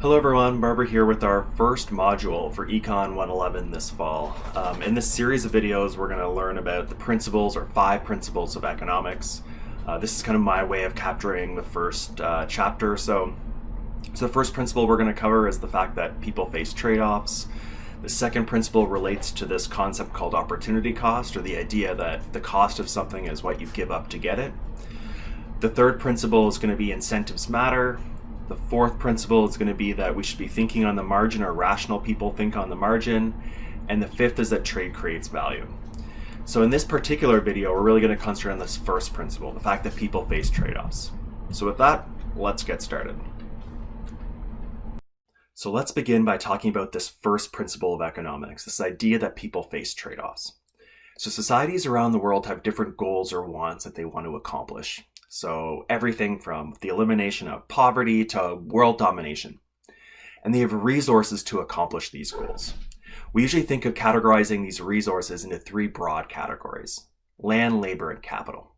Hello everyone, Barbara here with our first module for Econ 111 this fall. In this series of videos, we're going to learn about the principles or 5 principles of economics. This is kind of my way of capturing the first chapter. So the first principle we're going to cover is the fact that people face trade-offs. The second principle relates to this concept called opportunity cost, or the idea that the cost of something is what you give up to get it. The third principle is going to be incentives matter. The fourth principle is going to be that we should be thinking on the margin, or rational people think on the margin. And the fifth is that trade creates value. So in this particular video, we're really going to concentrate on this first principle, the fact that people face trade-offs. So with that, let's get started. So let's begin by talking about this first principle of economics, this idea that people face trade-offs. So societies around the world have different goals or wants that they want to accomplish. So everything from the elimination of poverty to world domination. And they have resources to accomplish these goals. We usually think of categorizing these resources into 3 broad categories: land, labor, and capital.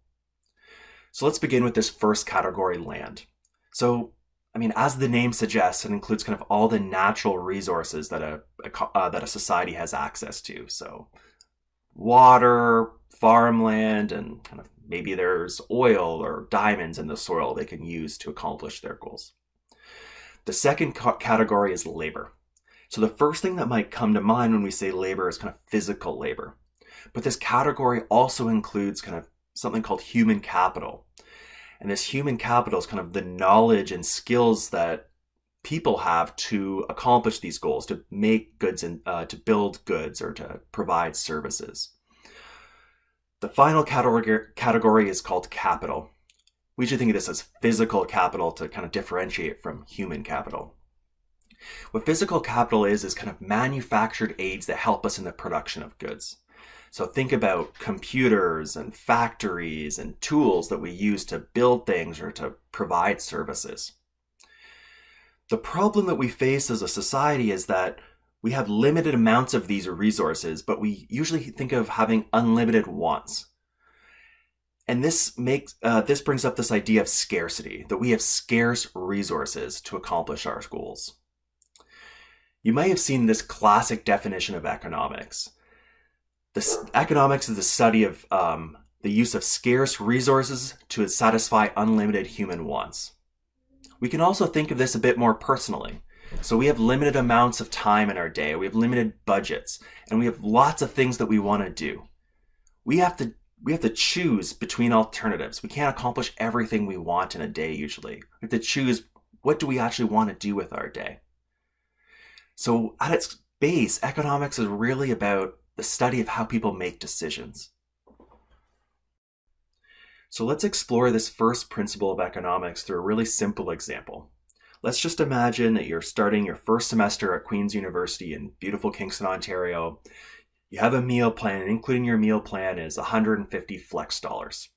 So let's begin with this first category, land. So, as the name suggests, it includes kind of all the natural resources that a society has access to. So water, farmland, and kind of maybe there's oil or diamonds in the soil they can use to accomplish their goals. The second category is labor. So the first thing that might come to mind when we say labor is kind of physical labor. But this category also includes kind of something called human capital. And this human capital is kind of the knowledge and skills that people have to accomplish these goals, to make goods and to build goods or to provide services. The final category is called capital. We should think of this as physical capital to kind of differentiate from human capital. What physical capital is kind of manufactured aids that help us in the production of goods. So think about computers and factories and tools that we use to build things or to provide services. The problem that we face as a society is that we have limited amounts of these resources, but we usually think of having unlimited wants. And this brings up this idea of scarcity, that we have scarce resources to accomplish our goals. You may have seen this classic definition of economics. Economics is the study of the use of scarce resources to satisfy unlimited human wants. We can also think of this a bit more personally. So we have limited amounts of time in our day, we have limited budgets, and we have lots of things that we want to do. We have to choose between alternatives. We can't accomplish everything we want in a day usually. We have to choose, what do we actually want to do with our day? So at its base, economics is really about the study of how people make decisions. So let's explore this first principle of economics through a really simple example. Let's just imagine that you're starting your first semester at Queen's University in beautiful Kingston, Ontario. You have a meal plan, and including your meal plan is 150 flex dollars.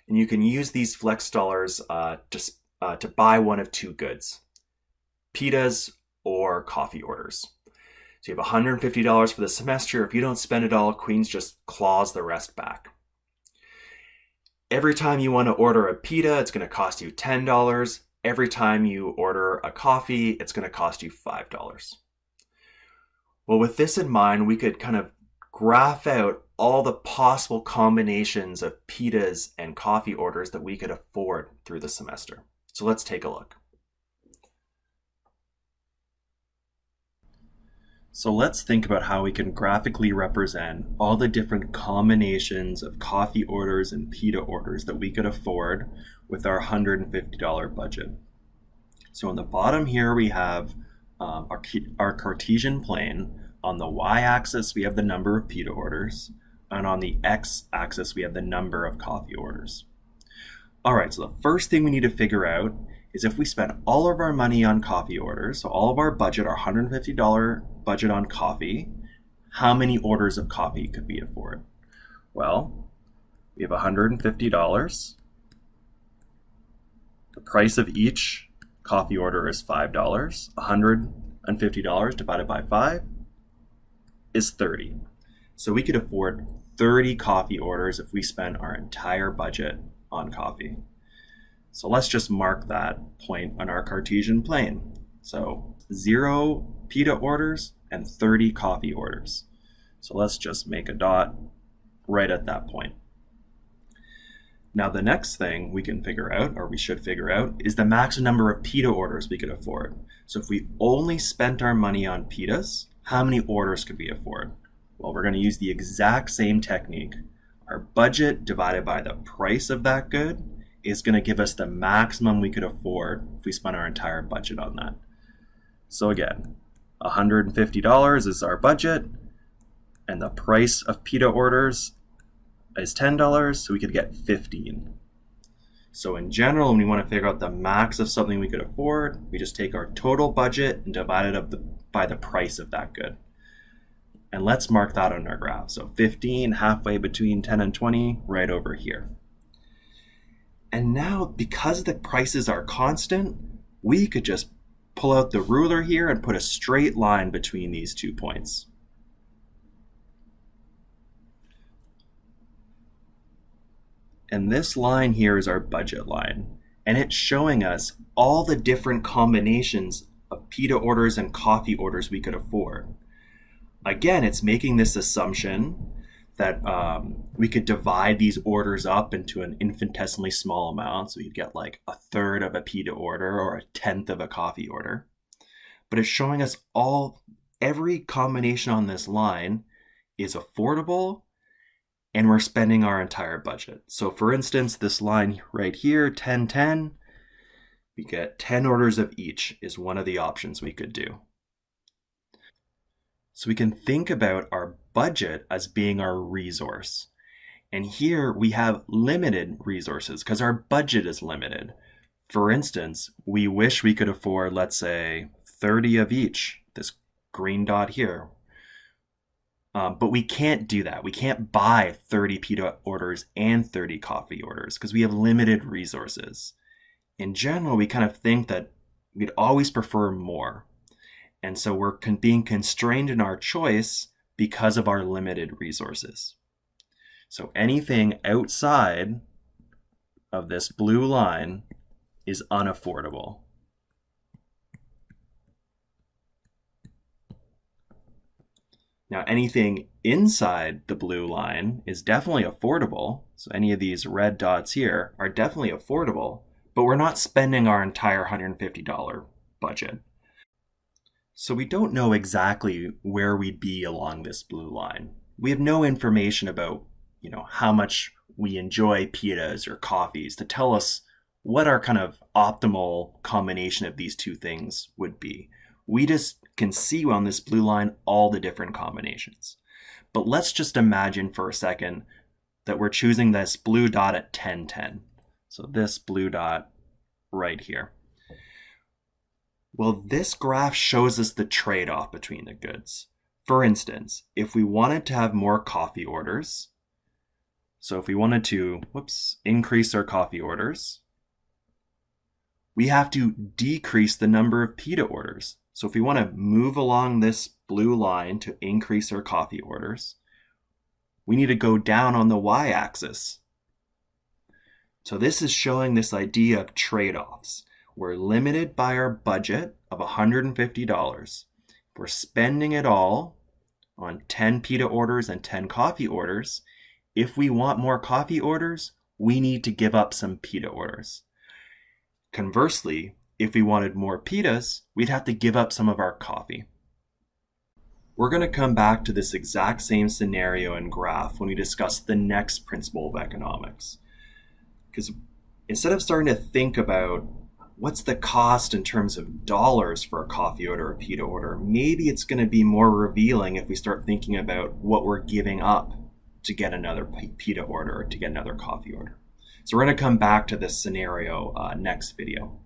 And you can use these flex dollars to buy one of 2 goods: pitas or coffee orders. So you have $150 for the semester. If you don't spend it all, Queen's just claws the rest back. Every time you want to order a pita, it's going to cost you $10. Every time you order a coffee, it's going to cost you $5. Well, with this in mind, we could kind of graph out all the possible combinations of pitas and coffee orders that we could afford through the semester. So let's take a look. So let's think about how we can graphically represent all the different combinations of coffee orders and pita orders that we could afford with our $150 budget. So on the bottom here, we have our Cartesian plane. On the y-axis, we have the number of pita orders, and on the x-axis, we have the number of coffee orders. All right, so the first thing we need to figure out is if we spend all of our money on coffee orders, so all of our budget, our $150 budget on coffee, how many orders of coffee could we afford? Well, we have $150. The price of each coffee order is $5. $150 divided by 5 is 30. So we could afford 30 coffee orders if we spent our entire budget on coffee. So let's just mark that point on our Cartesian plane. So 0 pita orders and 30 coffee orders. So let's just make a dot right at that point. Now the next thing we can figure out, or we should figure out, is the maximum number of pita orders we could afford. So if we only spent our money on pitas, how many orders could we afford? Well, we're going to use the exact same technique. Our budget divided by the price of that good is going to give us the maximum we could afford if we spent our entire budget on that. So again, $150 is our budget, and the price of pita orders is $10, so we could get 15. So in general, when we want to figure out the max of something we could afford, we just take our total budget and divide it up by the price of that good. And let's mark that on our graph. So 15, halfway between 10 and 20, right over here. And now, because the prices are constant, we could just pull out the ruler here and put a straight line between these 2 points. And this line here is our budget line, and it's showing us all the different combinations of pita orders and coffee orders we could afford. Again, it's making this assumption that we could divide these orders up into an infinitesimally small amount, so you'd get like 1/3 of a pita order or 1/10 of a coffee order. But it's showing us every combination on this line is affordable, and we're spending our entire budget. So for instance, this line right here, 10-10, we get 10 orders of each is one of the options we could do. So we can think about our budget as being our resource. And here we have limited resources because our budget is limited. For instance, we wish we could afford, let's say, 30 of each, this green dot here. But we can't do that. We can't buy 30 pita orders and 30 coffee orders because we have limited resources. In general, we kind of think that we'd always prefer more. And so we're being constrained in our choice because of our limited resources. So anything outside of this blue line is unaffordable. Now, anything inside the blue line is definitely affordable. So any of these red dots here are definitely affordable, but we're not spending our entire $150 budget. So we don't know exactly where we'd be along this blue line. We have no information about, how much we enjoy pitas or coffees to tell us what our kind of optimal combination of these two things would be. We just can see on this blue line all the different combinations. But let's just imagine for a second that we're choosing this blue dot at 10-10. So this blue dot right here. Well, this graph shows us the trade-off between the goods. For instance, if we wanted to have more coffee orders, so if we wanted to, increase our coffee orders, we have to decrease the number of pita orders. So if we want to move along this blue line to increase our coffee orders, we need to go down on the y-axis. So this is showing this idea of trade-offs. We're limited by our budget of $150. We're spending it all on 10 pita orders and 10 coffee orders. If we want more coffee orders, we need to give up some pita orders. Conversely, if we wanted more pitas, we'd have to give up some of our coffee. We're going to come back to this exact same scenario and graph when we discuss the next principle of economics. Because instead of starting to think about what's the cost in terms of dollars for a coffee order or a pita order, maybe it's going to be more revealing if we start thinking about what we're giving up to get another pita order or to get another coffee order. So we're going to come back to this scenario next video.